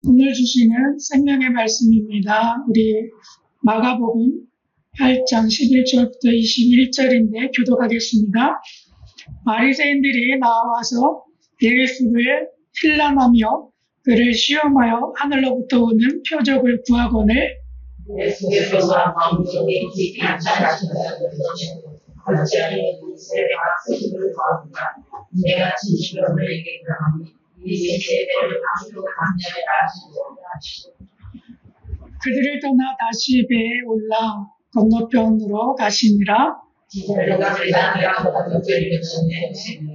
오늘 주시는 생명의 말씀입니다. 우리 마가복음 8장 11절부터 21절인데 교독하겠습니다. 바리새인들이 나와서 예수를 힐난하며 그를 시험하여 하늘로부터 오는 표적을 구하거늘 예수께서 마음속에 깊이 앉아가시는 어찌하여 이스라엘 학생들을 구합니까? 내가 진실로 너희에게 그러하니 이 세대를 방으로 강렬히 하시고 그들을 떠나 다시 배에 올라 건너편으로 가시니라. 내가 대단하다 건너편이면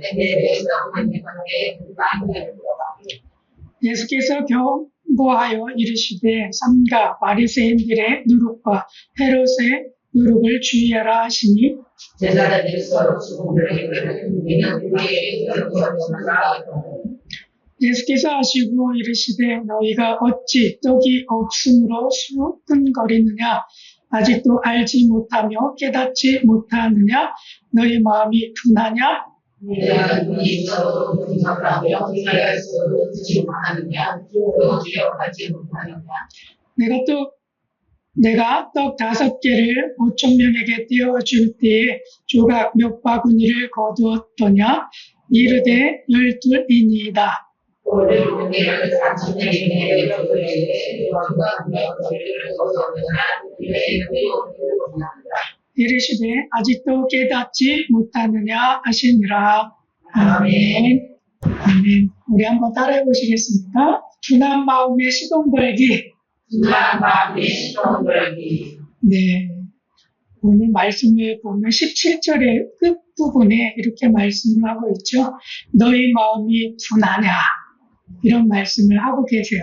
내 배에서 오는 관계에 많이 예수께서 경고하여 이르시되 삼가 바리새인들의 누룩과 헤롯의 누룩을 주의하라 하시니 제자들이 서로 수고를 우리는 우리에게 그렇게 예수께서 하시고 이르시되 너희가 어찌 떡이 없으므로 수근거리느냐 아직도 알지 못하며 깨닫지 못하느냐 너희 마음이 둔하냐 내가 눈이 있어도 분석하며 이해할 수 없지 못하느냐 또 기억하지 못하느냐 내가 떡 5개를 5,000명에게 떼어줄 때에 조각 몇 바구니를 거두었더냐 이르되 12이니이다. 이르시되 아직도 깨닫지 못하느냐 하시니라. 아멘. 아멘. 우리 한번 따라해 보시겠습니까? 둔한 마음의 시동걸기. 네. 오늘 말씀을 보면 17절의 끝부분에 이렇게 말씀을 하고 있죠. 너희 마음이 둔하냐. 이런 말씀을 하고 계세요.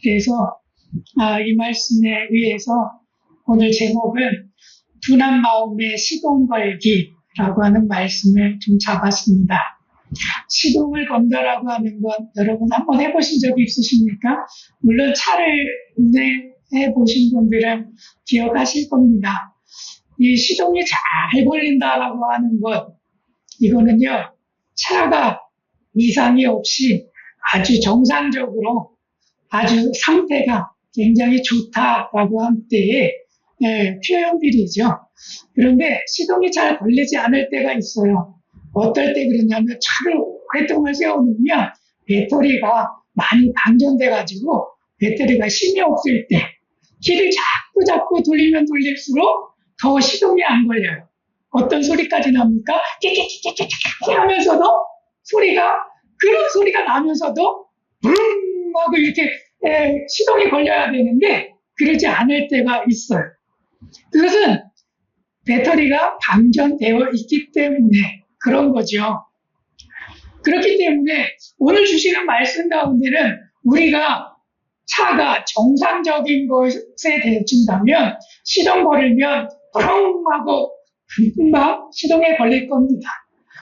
그래서 이 말씀에 의해서 오늘 제목은 둔한 마음의 시동 걸기라고 하는 말씀을 좀 잡았습니다. 시동을 건다라고 하는 건 여러분 한번 해보신 적이 있으십니까? 물론 차를 운행해 보신 분들은 기억하실 겁니다. 이 시동이 잘 걸린다라고 하는 것, 이거는요, 차가 이상이 없이 아주 정상적으로 아주 상태가 굉장히 좋다라고 한 때의 표현들이죠. 그런데 시동이 잘 걸리지 않을 때가 있어요. 어떨 때 그러냐면 차를 오랫동안 세워놓으면 배터리가 많이 방전돼가지고 배터리가 힘이 없을 때 키를 자꾸 돌리면 돌릴수록 더 시동이 안 걸려요. 어떤 소리까지 납니까? 끼끼끼끼끼끼 하면서도 그런 소리가 나면서도 브릉 하고 이렇게 시동이 걸려야 되는데 그러지 않을 때가 있어요. 그것은 배터리가 방전되어 있기 때문에 그런 거죠. 그렇기 때문에 오늘 주시는 말씀 가운데는 우리가 차가 정상적인 것에 대해진다면 시동 걸리면 브렁 하고 금방 시동에 걸릴 겁니다.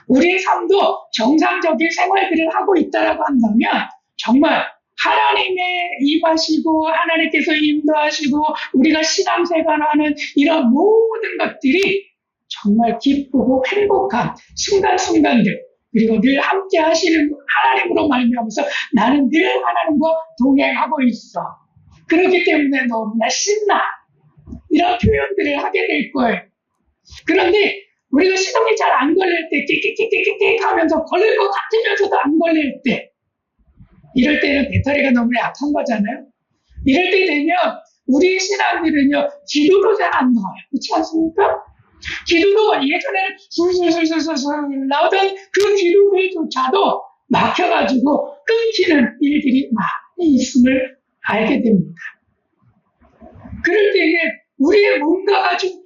우리의 삶도 정상적인 생활들을 하고 있다라고 한다면 정말 하나님의 임하시고 하나님께서 인도하시고 우리가 신앙생활하는 이런 모든 것들이 정말 기쁘고 행복한 순간순간들 그리고 늘 함께 하시는 하나님으로 말미암아서 나는 늘 하나님과 동행하고 있어. 그렇기 때문에 너무나 신나. 이런 표현들을 하게 될 거예요. 그런데 우리가 시동이 잘 안 걸릴 때 띠띠띠띠띠 하면서 걸릴 것 같으면서도 안 걸릴 때 이럴 때는 배터리가 너무 약한 거잖아요. 이럴 때 되면 우리 신앙들은요 기도도 잘 안 나와요. 그렇지 않습니까? 기도도 예전에는 술술술술술 나오던 그 기도들조차도 막혀가지고 끊기는 일들이 많이 있음을 알게 됩니다. 그럴 때에 우리의 뭔가가 좀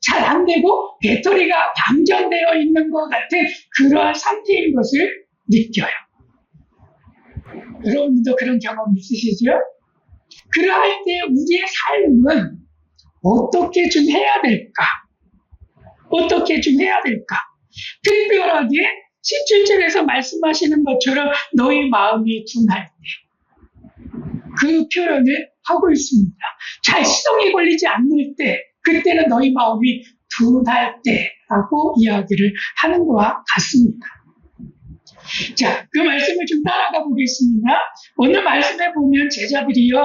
잘 안 되고 배터리가 방전되어 있는 것 같은 그러한 상태인 것을 느껴요. 여러분도 그런 경험 있으시죠? 그러할 때 우리의 삶은 어떻게 좀 해야 될까? 어떻게 좀 해야 될까? 특별하게 17절에서 말씀하시는 것처럼 너희 마음이 둔할 때 그 표현을 하고 있습니다. 잘 시동이 걸리지 않을 때 그때는 너희 마음이 둔할 때라고 이야기를 하는 것과 같습니다. 자, 그 말씀을 좀 따라가 보겠습니다. 오늘 말씀에 보면 제자들이요,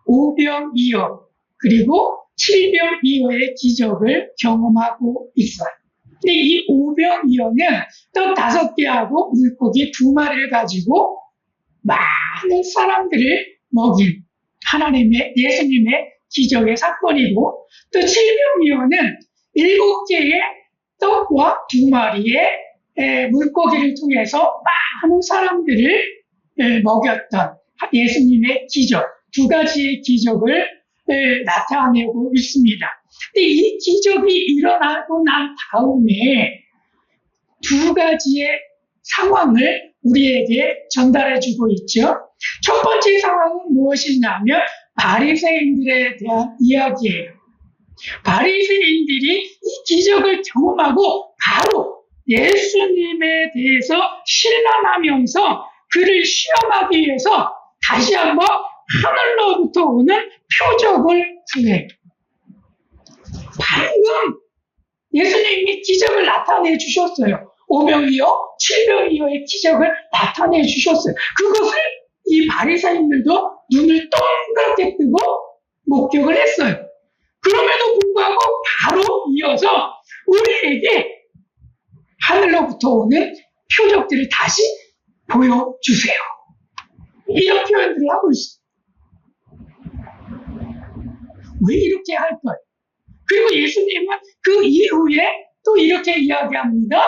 오병이어, 그리고 칠병이어의 기적을 경험하고 있어요. 근데 이 오병이어는 떡 5개하고 물고기 2마리를 가지고 많은 사람들을 먹인 하나님의, 예수님의 기적의 사건이고, 또 칠병이어는 7개의 떡과 2마리의 물고기를 통해서 많은 사람들을 먹였던 예수님의 기적, 2가지의 기적을 나타내고 있습니다. 근데 이 기적이 일어나고 난 다음에 2가지의 상황을 우리에게 전달해주고 있죠. 첫 번째 상황은 무엇이냐면 바리새인들에 대한 이야기예요. 바리새인들이 이 기적을 경험하고 바로 예수님에 대해서 신란하면서 그를 시험하기 위해서 다시 한번 하늘로부터 오는 표적을 구해요. 방금 예수님이 기적을 나타내 주셨어요. 오병이어, 칠병이어의 기적을 나타내 주셨어요. 그것을 이 바리새인들도 눈을 동그랗게 뜨고 목격을 했어요. 그럼에도 불구하고 바로 이어서 우리에게 하늘로부터 오는 표적들을 다시 보여주세요. 이런 표현들을 하고 있어요. 왜 이렇게 할까요? 그리고 예수님은 그 이후에 또 이렇게 이야기합니다.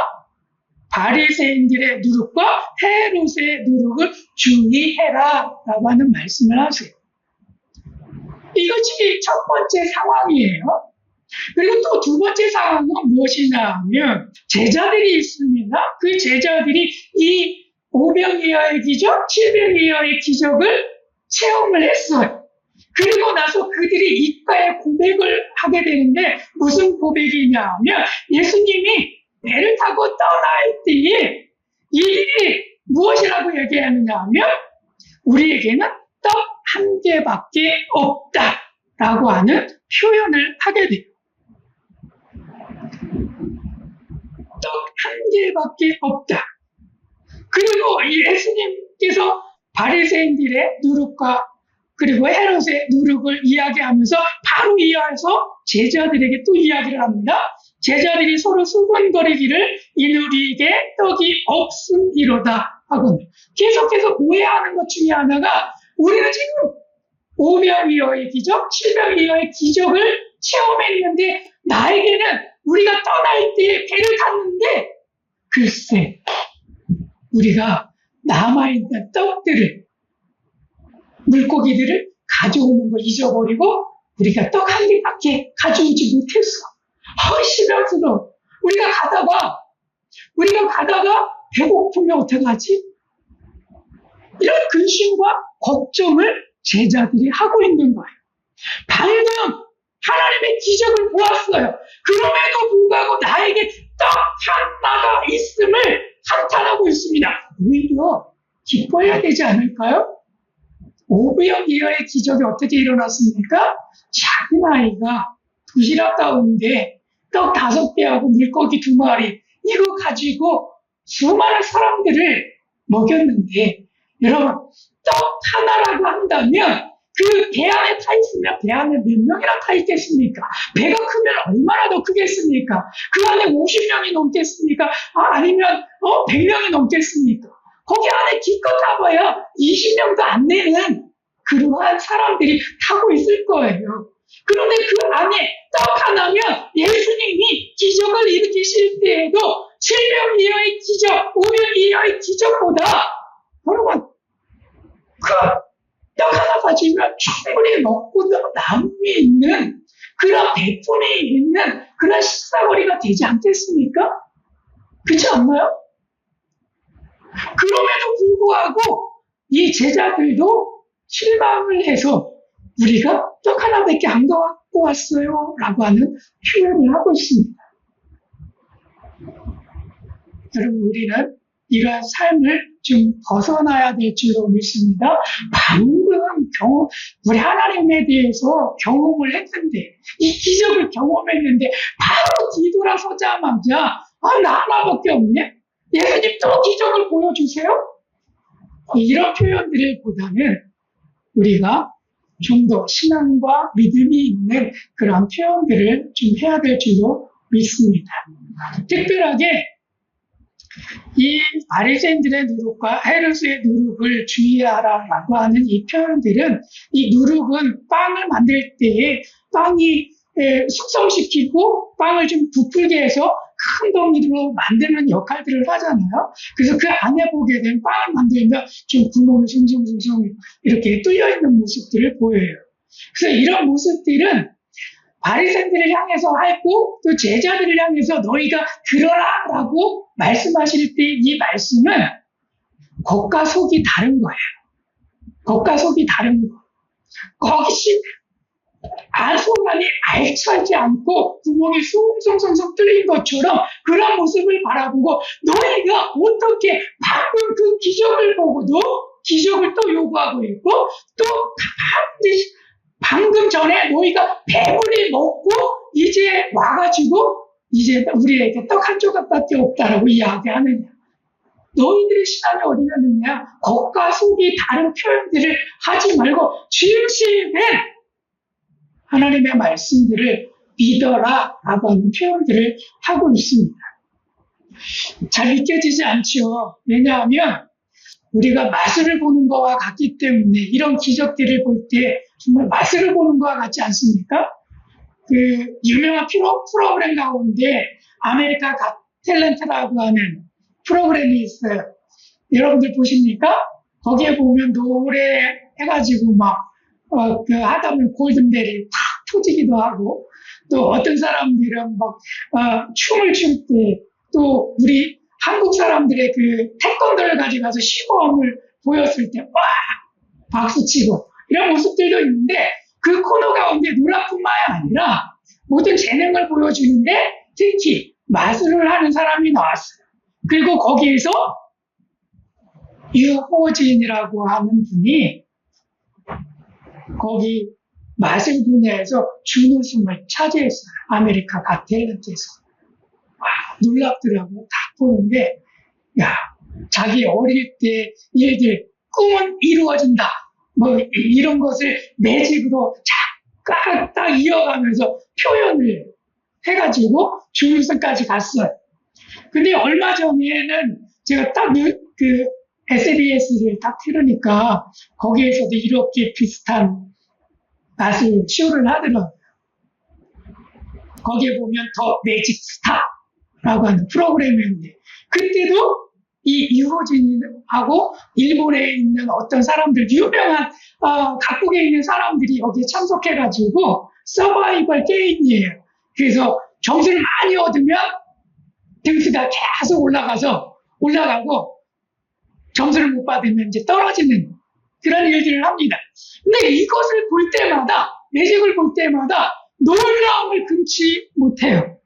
바리새인들의 누룩과 헤롯의 누룩을 주의해라 라고 하는 말씀을 하세요. 이것이 첫 번째 상황이에요. 그리고 또 2번째 상황은 무엇이냐 하면 제자들이 있습니다. 그 제자들이 이 오병이어의 기적, 칠병이어의 기적을 체험을 했어요. 그리고 나서 그들이 입가에 고백을 하게 되는데 무슨 고백이냐 하면 예수님이 배를 타고 떠날 때에 이 일이 무엇이라고 얘기하느냐 하면 우리에게는 떡 1개밖에 없다라고 하는 표현을 하게 돼요. 떡 1개밖에 없다. 그리고 예수님께서 바리새인들의 누룩과 그리고 헤롯의 누룩을 이야기하면서 바로 이어서 제자들에게 또 이야기를 합니다. 제자들이 서로 수군거리기를 이누리에게 떡이 없음이로다 하고 계속해서 오해하는 것 중에 하나가 우리는 지금 오병이어의 기적, 칠병이어의 기적을 체험했는데 나에게는 우리가 떠날 때 배를 탔는데 글쎄 우리가 남아있는 떡들을 물고기들을 가져오는 걸 잊어버리고 우리가 떡 1개밖에 가져오지 못했어. 실망스러워. 우리가 가다가 배고프면 어떡하지? 이런 근심과 걱정을 제자들이 하고 있는 거예요. 방금 하나님의 기적을 보았어요. 그럼에도 불구하고 나에게 떡 하나가 있음을 한탄하고 있습니다. 오히려 기뻐해야 되지 않을까요? 오병이어의 기적이 어떻게 일어났습니까? 작은 아이가 도시락 가운데 떡 5개하고 물고기 2마리 이거 가지고 수많은 사람들을 먹였는데 여러분 떡 하나라고 한다면 그 배 안에 타 있으면 배 안에 몇 명이나 타 있겠습니까? 배가 크면 얼마나 더 크겠습니까? 그 안에 50명이 넘겠습니까? 아니면 100명이 넘겠습니까? 거기 안에 기껏 타봐야 20명도 안 되는 그러한 사람들이 타고 있을 거예요. 그런데 그 안에 떡 하나면 예수님이 기적을 일으키실 때에도 칠병이어의 기적, 오병이어의 기적보다 여러분 그 떡 하나 가지면 충분히 먹고 남이 있는 그런 배품이 있는 그런 식사거리가 되지 않겠습니까? 그렇지 않나요? 그럼에도 불구하고 이 제자들도 실망을 해서 우리가 떡 하나밖에 안 갖고 왔어요 라고 하는 표현을 하고 있습니다. 여러분 우리는 이러한 삶을 좀 벗어나야 될 줄로 믿습니다. 방금 우리 하나님에 대해서 경험을 했는데 이 기적을 경험했는데 바로 뒤돌아서자마자 나 하나밖에 없네? 예수님 또 기적을 보여주세요? 이런 표현들보다는 우리가 좀 더 신앙과 믿음이 있는 그런 표현들을 좀 해야 될 줄로 믿습니다. 특별하게 이 바리새인들의 누룩과 헤롯의 누룩을 주의하라라고 하는 이 표현들은, 이 누룩은 빵을 만들 때에 빵이 숙성시키고 빵을 좀 부풀게 해서 큰 덩이로 만드는 역할들을 하잖아요. 그래서 그 안에 보게 되면 빵을 만들면 좀 구멍이 숭숭숭숭 이렇게 뚫려 있는 모습들을 보여요. 그래서 이런 모습들은 바리새인들을 향해서 하고 또 제자들을 향해서 너희가 들어라라고 말씀하실 때 이 말씀은 겉과 속이 다른 거예요. 겉과 속이 다른 거. 거기 안속안이 알차지 않고 구멍이 숭숭숭숭 뚫린 것처럼 그런 모습을 바라보고, 너희가 어떻게 방금 그 기적을 보고도 기적을 또 요구하고 있고, 또 방금 전에 너희가 배불리 먹고 이제 와가지고 이제 우리에게 떡 한 조각밖에 없다라고 이야기하느냐. 너희들의 신앙이 어디 갔느냐. 겉과 속이 다른 표현들을 하지 말고 진실된 하나님의 말씀들을 믿어라 라고 하는 표현들을 하고 있습니다. 잘 믿겨지지 않죠. 왜냐하면 우리가 마술을 보는 것과 같기 때문에, 이런 기적들을 볼 때 정말 마술을 보는 것과 같지 않습니까? 그 유명한 프로그램 가운데 아메리카 갓 탤런트라고 하는 프로그램이 있어요. 여러분들 보십니까? 거기에 보면 노래 해가지고 하다 보면 골든벨이 탁 터지기도 하고, 또 어떤 사람들은 춤을 출 때 또 우리 한국 사람들의 그 태권도를 가져가서 시범을 보였을 때 와! 박수치고 이런 모습들도 있는데, 그 코너 가운데 노래뿐만 아니라 모든 재능을 보여주는데 특히 마술을 하는 사람이 나왔어요. 그리고 거기에서 유호진이라고 하는 분이 거기 마술 분야에서 준우승을 차지했어요. 아메리카 갓 탤런트에서. 놀랍더라고. 딱 보는데, 야, 자기 어릴 때 일들, 꿈은 이루어진다. 이런 것을 매직으로 딱 이어가면서 표현을 해가지고 준우승까지 갔어요. 근데 얼마 전에는 제가 딱 그 SBS를 딱 틀으니까 거기에서도 이렇게 비슷한 마술 쇼를 하더라고요. 거기에 보면 더 매직 스타라고 하는 프로그램이었는데, 그때도 이 유호진하고 일본에 있는 어떤 사람들, 유명한 각국에 있는 사람들이 여기에 참석해가지고 서바이벌 게임이에요. 그래서 점수를 많이 얻으면 등수가 계속 올라가고 점수를 못 받으면 이제 떨어지는 그런 일들을 합니다. 근데 이것을 볼 때마다, 매직을 볼 때마다 놀라움을 금치 못해요.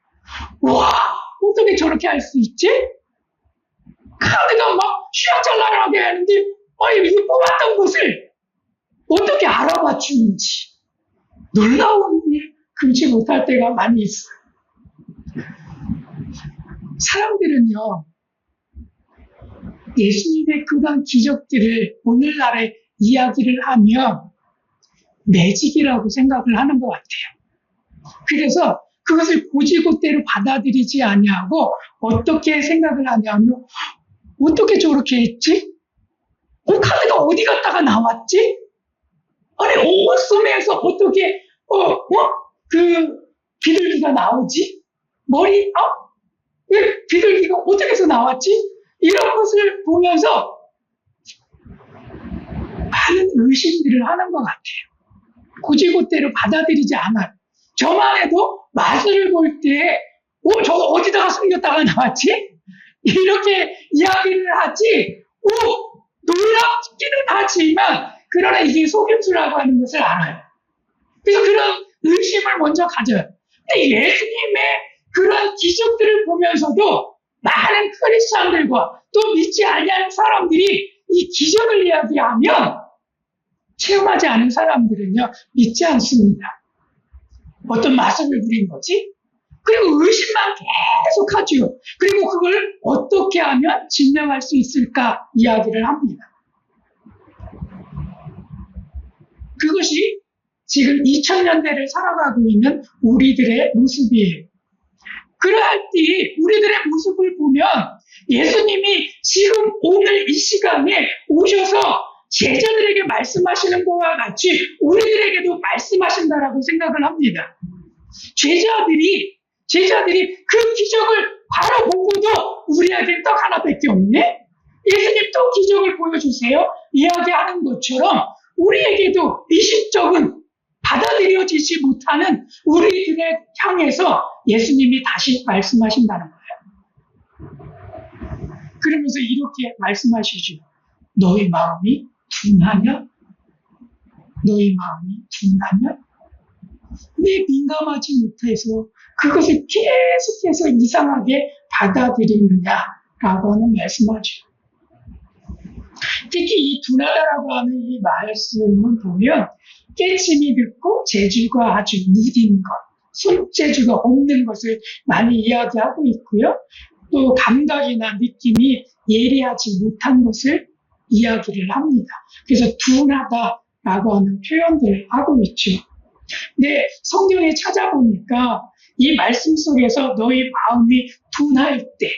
와, 어떻게 저렇게 할 수 있지? 카드가 휘황찬란하게 하는데, 이 뽑았던 것을 어떻게 알아봐 주는지 놀라운 일 금치 못할 때가 많이 있어요. 사람들은요, 예수님의 그런 기적들을 오늘날에 이야기를 하면 매직이라고 생각을 하는 것 같아요. 그래서 그것을 고지고대로 받아들이지 아니하고 어떻게 생각을 하냐면, 어떻게 저렇게 했지? 카드가 어디 갔다가 나왔지? 아니, 옷소매에서 어떻게 그 비둘기가 나오지? 왜 비둘기가 어떻게 해서 나왔지? 이런 것을 보면서 많은 의심들을 하는 것 같아요. 고지고대로 받아들이지 않아요. 저만 해도 마술을 볼 때, 저거 어디다가 숨겼다가 나왔지? 이렇게 이야기를 하지, 놀랍기는 하지만, 그러나 이게 속임수라고 하는 것을 알아요. 그래서 그런 의심을 먼저 가져요. 근데 예수님의 그런 기적들을 보면서도 많은 크리스찬들과 또 믿지 않는 사람들이 이 기적을 이야기하면 체험하지 않은 사람들은요, 믿지 않습니다. 어떤 마술을 부린 거지? 그리고 의심만 계속 하죠. 그리고 그걸 어떻게 하면 증명할 수 있을까 이야기를 합니다. 그것이 지금 2000년대를 살아가고 있는 우리들의 모습이에요. 그러할 때 우리들의 모습을 보면 예수님이 지금 오늘 이 시간에 오셔서 제자들에게 말씀하시는 것과 같이 우리들에게도 말씀하신다라고 생각을 합니다. 제자들이 그 기적을 바라보고도 우리에게 떡 하나밖에 없네? 예수님 또 기적을 보여주세요. 이야기하는 것처럼 우리에게도 이 실적은 받아들여지지 못하는 우리들의 향해서 예수님이 다시 말씀하신다는 거예요. 그러면서 이렇게 말씀하시죠. 너희 마음이 둔하냐? 너희 마음이 둔하냐? 왜 민감하지 못해서 그것을 계속해서 이상하게 받아들이느냐라고 하는 말씀하죠. 특히 이 둔하다라고 하는 이 말씀을 보면 깨침이 듣고 재주가 아주 무딘 것, 손재주가 없는 것을 많이 이야기하고 있고요. 또 감각이나 느낌이 예리하지 못한 것을 이야기를 합니다. 그래서 둔하다라고 하는 표현들을 하고 있죠. 근데 성경에 찾아보니까 이 말씀 속에서 너희 마음이 둔할 때,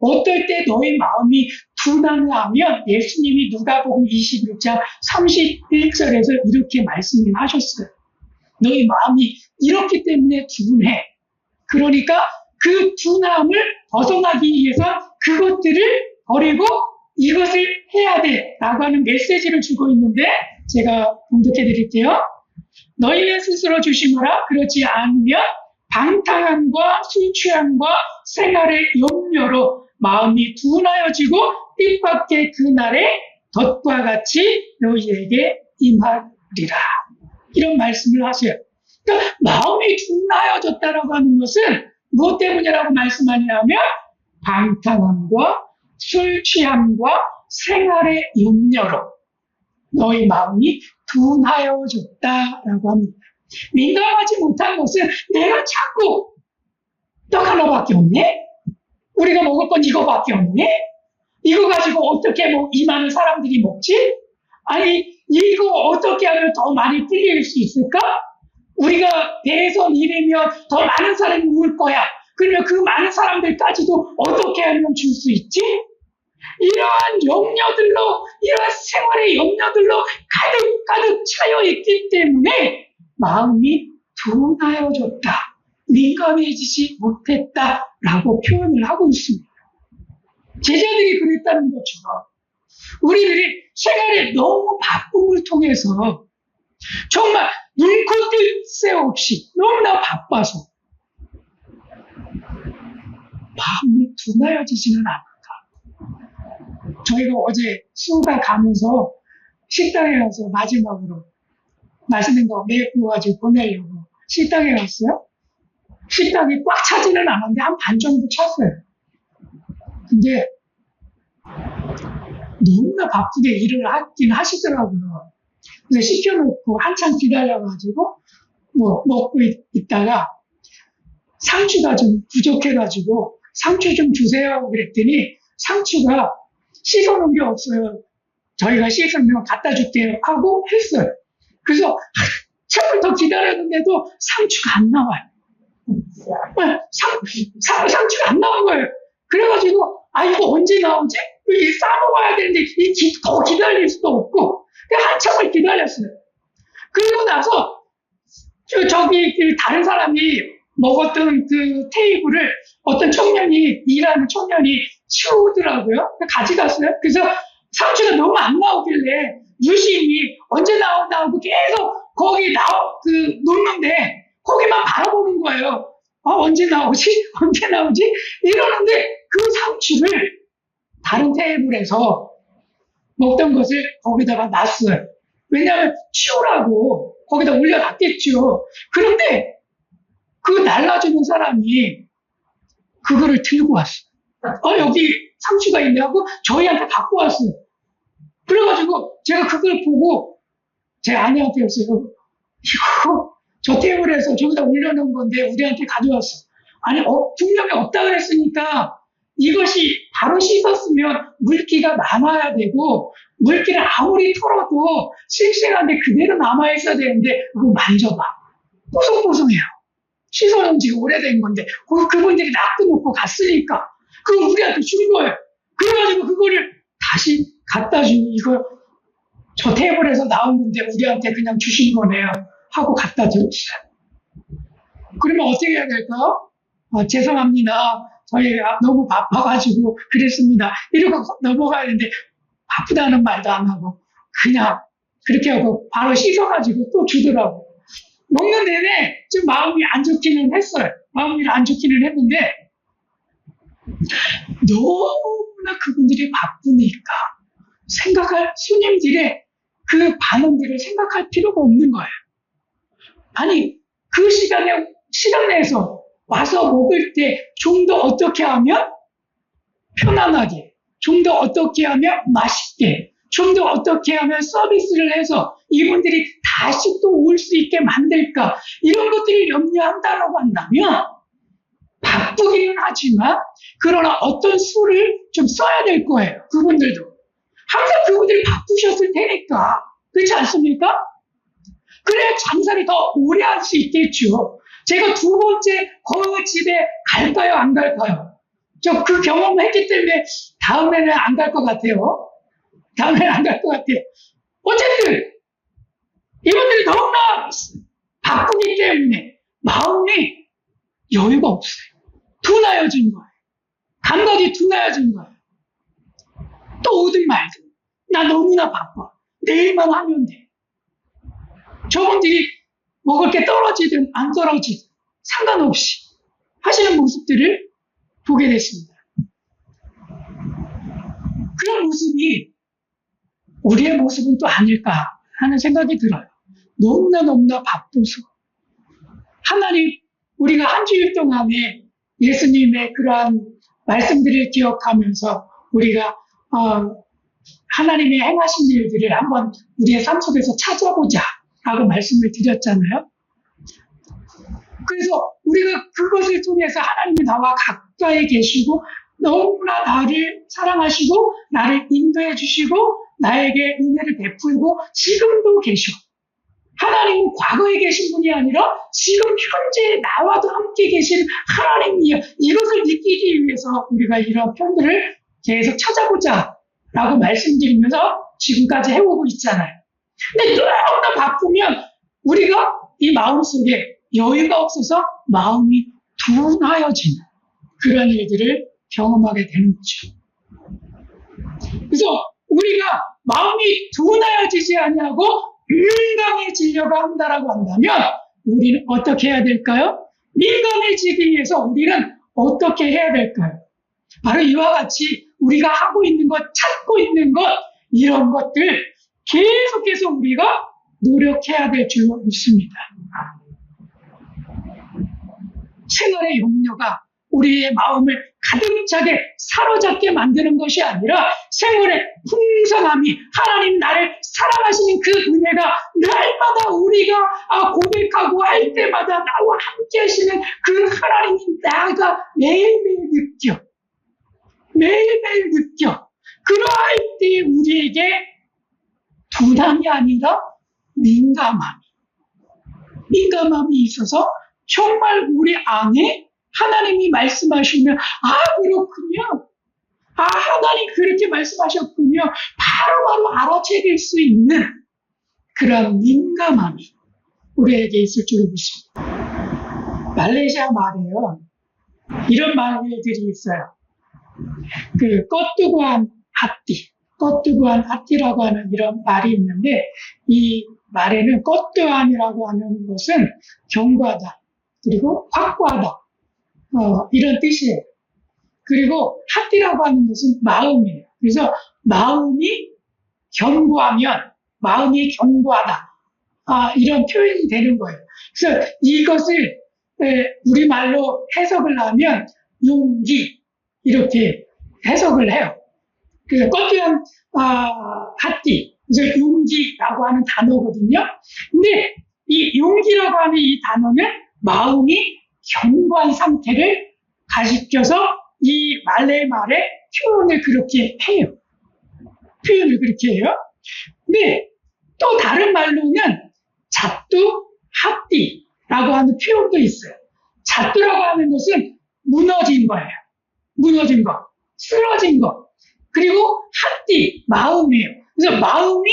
어떨 때 너희 마음이 둔하냐 하면 예수님이 누가복음 21장 31절에서 이렇게 말씀을 하셨어요. 너희 마음이 이렇기 때문에 둔해. 그러니까 그 둔함을 벗어나기 위해서 그것들을 버리고 이것을 해야 돼 라고 하는 메시지를 주고 있는데 제가 봉독해 드릴게요. 너희는 스스로 조심하라. 그렇지 않으면 방탕함과 술 취함과 생활의 염려로 마음이 둔하여지고 뜻밖의 그날에 덫과 같이 너희에게 임하리라. 이런 말씀을 하세요. 그러니까 마음이 둔하여졌다라고 하는 것은 무엇 때문이라고 말씀하냐면 방탕함과 술 취함과 생활의 염려로 너희 마음이 둔하여졌다라고 합니다. 민감하지 못한 것은 내가 자꾸 떡 하나밖에 없네? 우리가 먹을 건 이거밖에 없네? 이거 가지고 어떻게 이 많은 사람들이 먹지? 아니 이거 어떻게 하면 더 많이 풀릴 수 있을까? 우리가 배에서 일하면 더 많은 사람이 올 거야. 그러면 그 많은 사람들까지도 어떻게 하면 줄 수 있지? 이러한 염려들로, 이러한 생활의 염려들로 가득 차여 있기 때문에 마음이 둔하여졌다, 민감해지지 못했다라고 표현을 하고 있습니다. 제자들이 그랬다는 것처럼 우리들이 생활에 너무 바쁨을 통해서 정말 눈코 뜰 새 없이 너무나 바빠서 마음이 둔하여지지는 않는다. 저희가 어제 수가 가면서 식당에 가서 마지막으로 맛있는 거 먹여가지고 보내려고 식당에 갔어요. 식당이 꽉 차지는 않았는데 한 반 정도 찼어요. 근데 너무나 바쁘게 일을 하긴 하시더라고요. 그래서 시켜놓고 한참 기다려가지고 먹고 있다가 상추가 좀 부족해가지고 상추 좀 주세요 그랬더니 상추가 씻어놓은 게 없어요. 저희가 씻으면 갖다 줄게요 하고 했어요. 그래서 한참을 더 기다렸는데도 상추가 안 나와요. 상추가 안 나온 거예요. 그래가지고 이거 언제 나오지? 이게 싸먹어야 되는데 더 기다릴 수도 없고 한참을 기다렸어요. 그리고 나서 저기 다른 사람이 먹었던 그 테이블을 어떤 청년이, 일하는 청년이 치우더라고요. 가져갔어요. 그래서 상추가 너무 안 나오길래 유심히 언제 나오고 계속 거기 놓는데 거기만 바라보는 거예요. 언제 나오지? 이러는데 그 상추를 다른 테이블에서 먹던 것을 거기다가 놨어요. 왜냐하면 치우라고 거기다 올려놨겠죠. 그런데 그 날라주는 사람이 그거를 들고 왔어요. 여기 상추가 있네 하고 저희한테 갖고 왔어요. 그래가지고 제가 그걸 보고 제 아내한테 했어요. 이거 저 테이블에서 저기다 올려놓은 건데 우리한테 가져왔어. 아니, 분명히 없다 그랬으니까 이것이 바로 씻었으면 물기가 남아야 되고, 물기를 아무리 털어도 싱싱한데 그대로 남아있어야 되는데, 그거 만져봐. 뽀송뽀송해요. 씻어놓은 지 오래된 건데, 그분들이 놔둬놓고 갔으니까, 그거 우리한테 준 거예요. 그래가지고 그거를 다시 갖다 주고, 이거 저 테이블에서 나온 건데 우리한테 그냥 주신 거네요. 하고 갖다 줬어요. 그러면 어떻게 해야 될까요? 죄송합니다. 저희가 너무 바빠가지고 그랬습니다. 이러고 넘어가야 되는데, 바쁘다는 말도 안 하고, 그냥 그렇게 하고 바로 씻어가지고 또 주더라고. 먹는 내내 좀 마음이 안 좋기는 했어요. 마음이 안 좋기는 했는데, 너무나 그분들이 바쁘니까 손님들의 그 반응들을 생각할 필요가 없는 거예요. 아니, 그 시간 내에서 와서 먹을 때 좀 더 어떻게 하면 편안하게, 좀 더 어떻게 하면 맛있게, 좀 더 어떻게 하면 서비스를 해서 이분들이 다시 또 올 수 있게 만들까, 이런 것들을 염려한다고 한다면 바쁘기는 하지만, 그러나 어떤 수를 좀 써야 될 거예요. 그분들도 항상 그분들이 바쁘셨을 테니까, 그렇지 않습니까? 그래야 장사를 더 오래 할 수 있겠죠. 제가 두 번째 그 집에 갈까요, 안 갈까요? 저 그 경험을 했기 때문에 다음에는 안 갈 것 같아요. 다음에는 안 갈 것 같아요. 어쨌든 이분들이 너무나 바쁘기 때문에 마음이 여유가 없어요. 둔하여진 거예요. 감각이 둔하여진 거예요. 또 오든 말든 나 너무나 바빠. 내일만 하면 돼. 저분들이 먹을 게 떨어지든 안 떨어지든 상관없이 하시는 모습들을 보게 됐습니다. 그런 모습이 우리의 모습은 또 아닐까 하는 생각이 들어요. 너무나 바쁘서 하나님, 우리가 한 주일 동안에 예수님의 그러한 말씀들을 기억하면서 우리가 하나님의 행하신 일들을 한번 우리의 삶 속에서 찾아보자 라고 말씀을 드렸잖아요. 그래서 우리가 그것을 통해서 하나님이 나와 가까이 계시고 너무나 나를 사랑하시고 나를 인도해 주시고 나에게 은혜를 베풀고 지금도 계셔. 하나님은 과거에 계신 분이 아니라 지금 현재 나와도 함께 계신 하나님이에요. 이것을 느끼기 위해서 우리가 이런 편들을 계속 찾아보자 라고 말씀드리면서 지금까지 해오고 있잖아요. 근데 너무나 바쁘면 우리가 이 마음속에 여유가 없어서 마음이 둔하여지는 그런 일들을 경험하게 되는 거죠. 그래서 우리가 마음이 둔하여지지 아니하고 민감해지려고 한다라고 한다면 우리는 어떻게 해야 될까요? 민감해지기 위해서 우리는 어떻게 해야 될까요? 바로 이와 같이 우리가 하고 있는 것, 찾고 있는 것, 이런 것들 계속해서 우리가 노력해야 될 줄로 믿습니다. 생활의 염려가 우리의 마음을 가득 차게 사로잡게 만드는 것이 아니라 생활의 풍성함이 하나님 나를 사랑하시는 그 은혜가 날마다 우리가 고백하고 할 때마다 나와 함께 하시는 그 하나님이 나가 매일매일 느껴. 그러할 때 우리에게 둔함이 아니라 민감함이 있어서 정말 우리 안에 하나님이 말씀하시면 그렇군요. 하나님 그렇게 말씀하셨군요. 바로바로 알아채길 수 있는 그런 민감함이 우리에게 있을 줄로 믿습니다. 말레이시아 말에요. 이런 말들이 있어요. 그 꺼뚜구한 하띠라고 하는 이런 말이 있는데 이 말에는 꺼뚜한이라고 하는 것은 견고하다. 그리고 확고하다. 이런 뜻이에요. 그리고 하띠라고 하는 것은 마음이에요. 그래서 마음이 견고하면 마음이 견고하다. 이런 표현이 되는 거예요. 그래서 이것을 우리말로 해석을 하면 용기 이렇게 해석을 해요. 그래서 꺼뚜한 하띠, 그래서 용기라고 하는 단어거든요. 근데 이 용기라고 하는 이 단어는 마음이 견고한 상태를 가리켜서 이 말레 말에 표현을 그렇게 해요. 표현을 그렇게 해요. 근데 또 다른 말로는 잡두 합디라고 하는 표현도 있어요. 잡두라고 하는 것은 무너진 거예요. 무너진 거, 쓰러진 거. 그리고 합디, 마음이에요. 그래서 마음이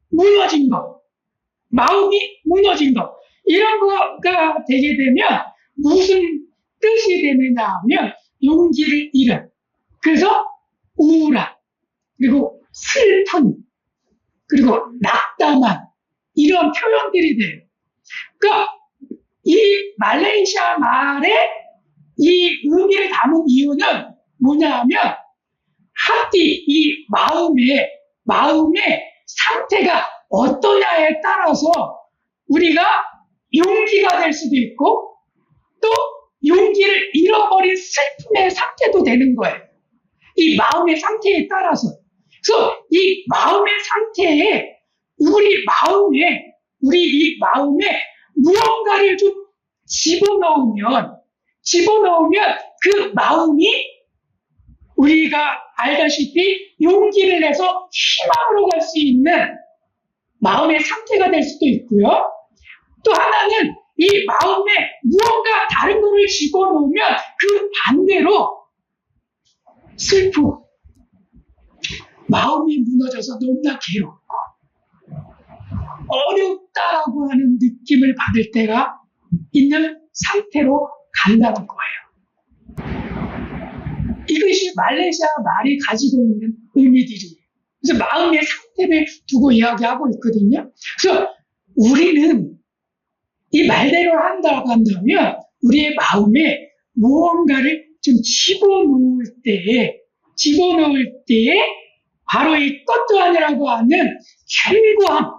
무너진 거, 마음이 무너진 거. 이런 거가 되게 되면 무슨 뜻이 되느냐 하면 용기를 잃은, 그래서 우울함, 그리고 슬픈, 그리고 낙담한 이런 표현들이 돼요. 그러니까 이 말레이시아 말에 이 의미를 담은 이유는 뭐냐 하면 합디, 이 마음의 상태가 어떠냐에 따라서 우리가 용기가 될 수도 있고 또 용기를 잃어버린 슬픔의 상태도 되는 거예요. 이 마음의 상태에 따라서. 그래서 이 마음의 상태에 우리 이 마음에 무언가를 좀 집어넣으면 그 마음이 우리가 알다시피 용기를 내서 희망으로 갈 수 있는 마음의 상태가 될 수도 있고요. 또 하나는 이 마음에 무언가 다른 것을 집어넣으면 그 반대로 슬픔, 마음이 무너져서 너무나 괴롭고 어렵다라고 하는 느낌을 받을 때가 있는 상태로 간다는 거예요. 이것이 말레이시아 말이 가지고 있는 의미들이에요. 그래서 마음의 상태를 두고 이야기하고 있거든요. 그래서 우리는 이 말대로 한다고 한다면 우리의 마음에 무언가를 좀 집어넣을 때에 바로 이 또또하니라고 하는 견고함,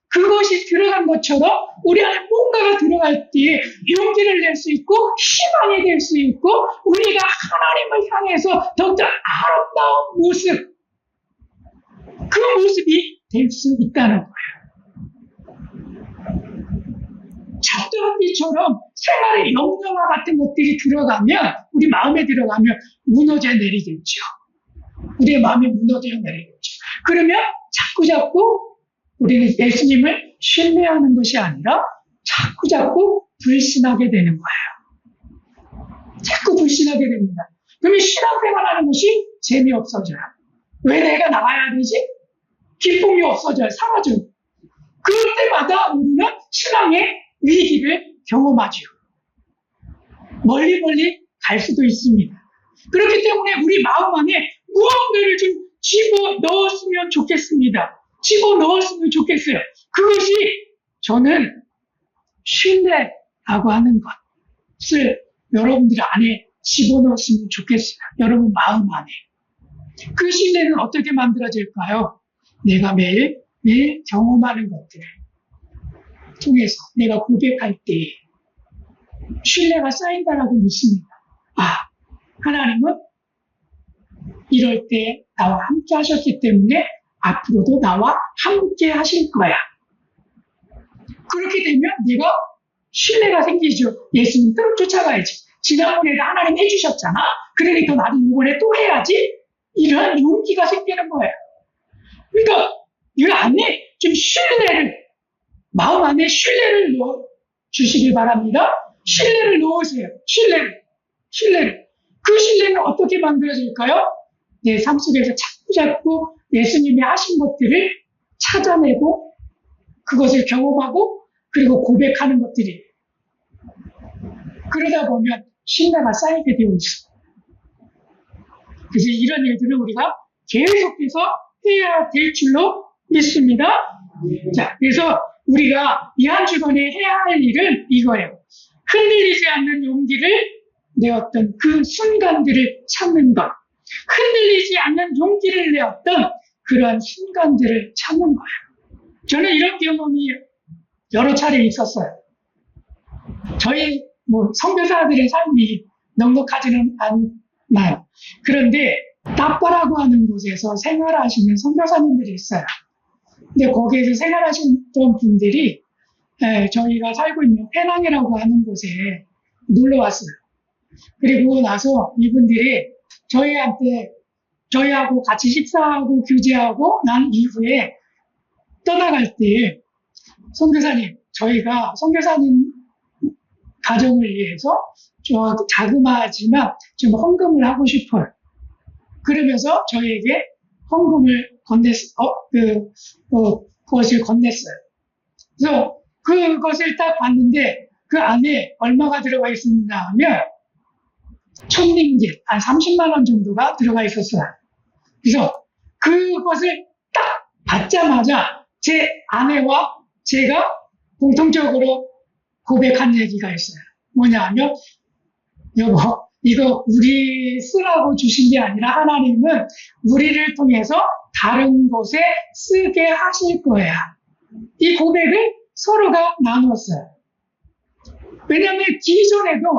그것이 들어간 것처럼 우리 안에 뭔가가 들어갈 때 용기를 낼 수 있고 희망이 될 수 있고 우리가 하나님을 향해서 더욱더 아름다운 모습, 그 모습이 될 수 있다는 거예요. 잡두합디처럼 생활의 영성화 같은 것들이 들어가면, 우리 마음에 들어가면 무너져 내리겠죠. 우리의 마음이 무너져 내리겠죠. 그러면 자꾸 우리는 예수님을 신뢰하는 것이 아니라 자꾸 불신하게 되는 거예요. 자꾸 불신하게 됩니다. 그러면 신앙생활하는 것이 재미없어져요. 왜 내가 나가야 되지? 기쁨이 없어져요. 사라져요. 그럴 때마다 우리는 신앙의 위기를 경험하죠. 멀리 갈 수도 있습니다. 그렇기 때문에 우리 마음 안에 무언가를 좀 집어넣었으면 좋겠습니다. 집어넣었으면 좋겠어요. 그것이 저는 신뢰라고 하는 것을 여러분들 안에 집어넣었으면 좋겠어요. 여러분 마음 안에. 그 신뢰는 어떻게 만들어질까요? 내가 매일 경험하는 것들을 통해서 내가 고백할 때 신뢰가 쌓인다라고 믿습니다. 하나님은 이럴 때 나와 함께 하셨기 때문에 앞으로도 나와 함께 하실 거야. 그렇게 되면 내가 신뢰가 생기죠. 예수님 또 쫓아가야지. 지난번에도 하나님 해주셨잖아. 그러니까 나도 이번에 또 해야지. 이런 용기가 생기는 거예요. 그러니까 이 안에 좀 마음 안에 신뢰를 넣어 주시길 바랍니다. 신뢰를 넣으세요. 신뢰를. 그 신뢰는 어떻게 만들어질까요? 내 삶 속에서 자꾸 예수님이 하신 것들을 찾아내고 그것을 경험하고 그리고 고백하는 것들이, 그러다 보면 신뢰가 쌓이게 되어 있습니다. 그래서 이런 일들을 우리가 계속해서 해야 될 줄로 믿습니다. 자, 그래서 우리가 이 한 주간에 해야 할 일은 이거예요. 흔들리지 않는 용기를 내었던 그 순간들을 찾는 것. 흔들리지 않는 용기를 내었던 그러한 순간들을 찾는 거예요. 저는 이런 경험이 여러 차례 있었어요. 저희 선교사들의 삶이 넉넉하지는 않나요. 그런데 따빠라고 하는 곳에서 생활하시는 선교사님들이 있어요. 근데 거기에서 생활하시던 분들이 저희가 살고 있는 페낭이라고 하는 곳에 놀러 왔어요. 그리고 나서 이분들이 저희하고 같이 식사하고 교제하고 난 이후에 떠나갈 때, 선교사님, 저희가 선교사님 가정을 위해서 좀 자그마하지만 좀 헌금을 하고 싶어요. 그러면서 저희에게 헌금을 그것을 건넸어요. 그래서 그것을 딱 봤는데 그 안에 얼마가 들어가 있었나 하면 1,000링깃, 한 30만 원 정도가 들어가 있었어요. 그래서 그것을 딱 받자마자 제 아내와 제가 공통적으로 고백한 얘기가 있어요. 뭐냐 하면, 여보, 이거 우리 쓰라고 주신 게 아니라 하나님은 우리를 통해서 다른 곳에 쓰게 하실 거야. 이 고백을 서로가 나누었어요. 왜냐하면 기존에도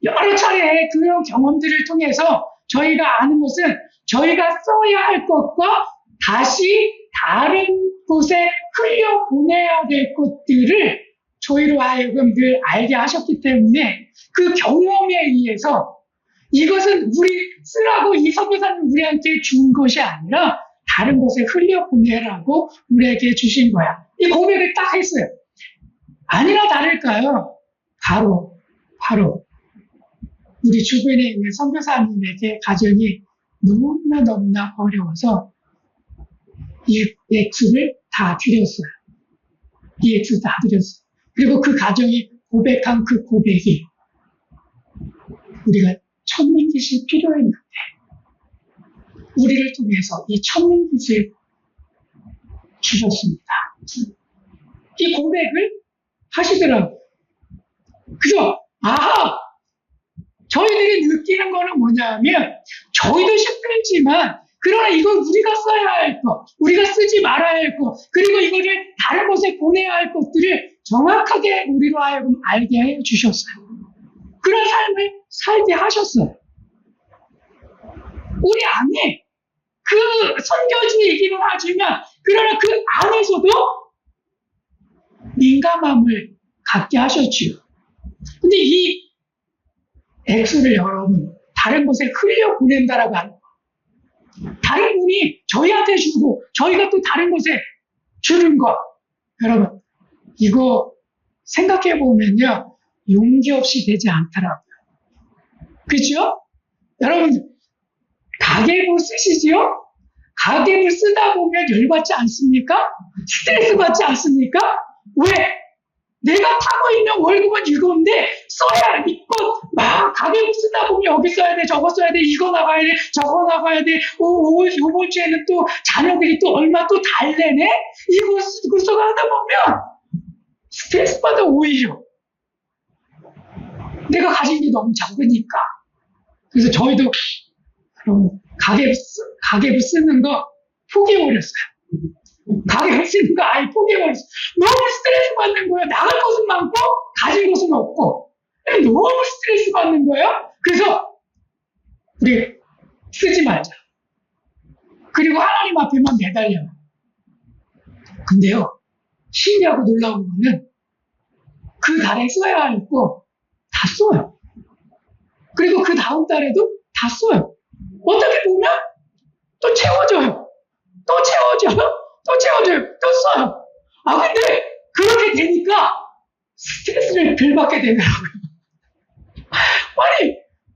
여러 차례 그런 경험들을 통해서 저희가 아는 것은 저희가 써야 할 것과 다시 다른 곳에 흘려보내야 될 것들을 저희로 하여금 늘 알게 하셨기 때문에 그 경험에 의해서 이것은 우리 쓰라고 이 선교사님 우리한테 준 것이 아니라 다른 곳에 흘려보내라고 우리에게 주신 거야. 이 고백을 딱 했어요. 아니나 다를까요? 바로 우리 주변에 있는 선교사님에게 가정이 너무나 어려워서 이 액수를 다 드렸어요. 이 액수 다 드렸어요. 그리고 그 가정이 고백한 그 고백이 우리가 1,000링깃이 필요했는데 우리를 통해서 이 1,000링깃을 주셨습니다. 이 고백을 하시더라고요. 그래서 저희들이 느끼는 거는 뭐냐면 저희도 힘들지만 그러나 이건 우리가 써야 할 것, 우리가 쓰지 말아야 할 것, 그리고 이거를 다른 곳에 보내야 할 것들을 정확하게 우리로 하여금 알게 해주셨어요. 그런 삶을 살게 하셨어요. 우리 안에 그 선교지이기는 하지만 그러나 그 안에서도 민감함을 갖게 하셨지요. 근데 이 액수를 여러분 다른 곳에 흘려보낸다라고 하는 거예요. 다른 분이 저희한테 주고 저희가 또 다른 곳에 주는 거, 여러분 이거 생각해 보면요 용기 없이 되지 않더라고요. 그렇죠? 여러분 가계부 쓰시지요? 가계부 쓰다 보면 열받지 않습니까? 스트레스 받지 않습니까? 왜? 내가 타고 있는 월급은 이건데 써야 이거 막 가계부 쓰다 보면 여기 써야 돼, 저거 써야 돼, 이거 나가야 돼, 저거 나가야 돼. 요번 주에는 또 자녀들이 또 얼마 또 달래네? 이거 써가다 보면 스트레스 받아 오히려. 내가 가진 게 너무 작으니까. 그래서 저희도 그럼 가계부 쓰는 거 포기해버렸어요. 가계부 쓰는 거 아예 포기해버렸어요. 너무 스트레스 받는 거예요. 나갈 것은 많고 가진 것은 없고 너무 스트레스 받는 거예요. 그래서 우리 쓰지 말자. 그리고 하나님 앞에만 매달려요. 근데요 신기하고 놀라운 거는 그 달에 써야 할 거 다 써요. 그리고 그 다음 달에도 다 써요. 어떻게 보면 또 채워져요. 또 써요. 근데 그렇게 되니까 스트레스를 덜 받게 되더라고요.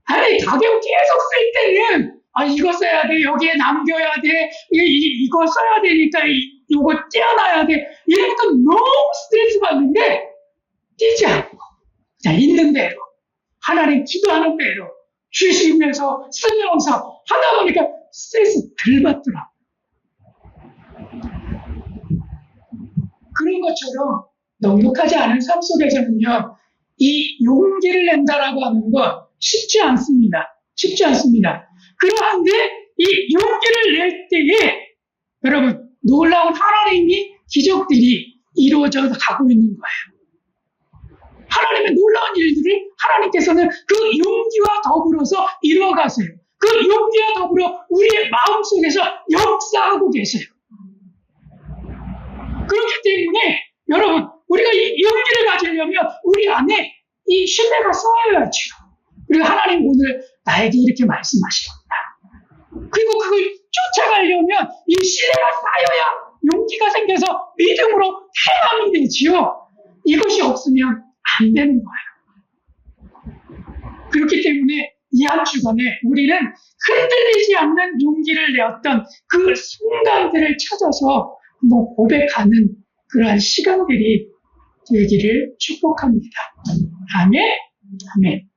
아니 가격 계속 쓸 때는 이거 써야 돼, 여기에 남겨야 돼, 이거 써야 되니까 이거 떼어놔야 돼. 이러니까 너무 스트레스 받는데 뛰지 않고 그냥 있는 대로 하나님 기도하는 대로 주시면서 쓰면서 하다 보니까 스트레스 덜 받더라고요. 그런 것처럼 넉넉하지 않은 삶 속에서는요, 이 용기를 낸다라고 하는 건 쉽지 않습니다. 그러한데 이 용기를 낼 때에 여러분 놀라운 하나님이 기적들이 이루어져 가고 있는 거예요. 하나님의 놀라운 일들을 하나님께서는 그 용기와 더불어서 이루어가세요. 그 용기와 더불어 우리의 마음속에서 역사하고 계세요. 그렇기 때문에 여러분 우리가 이 용기를 가지려면 우리 안에 이 신뢰가 쌓여야죠. 그리고 하나님 오늘 나에게 이렇게 말씀하시구나. 그리고 그걸 쫓아가려면 이 신뢰가 쌓여야 용기가 생겨서 믿음으로 행함이 되지요. 이것이 없으면 안 되는 거예요. 그렇기 때문에 이 한 주간에 우리는 흔들리지 않는 용기를 내었던 그 순간들을 찾아서 한번 고백하는 그러한 시간들이 되기를 축복합니다. 아멘. 아멘.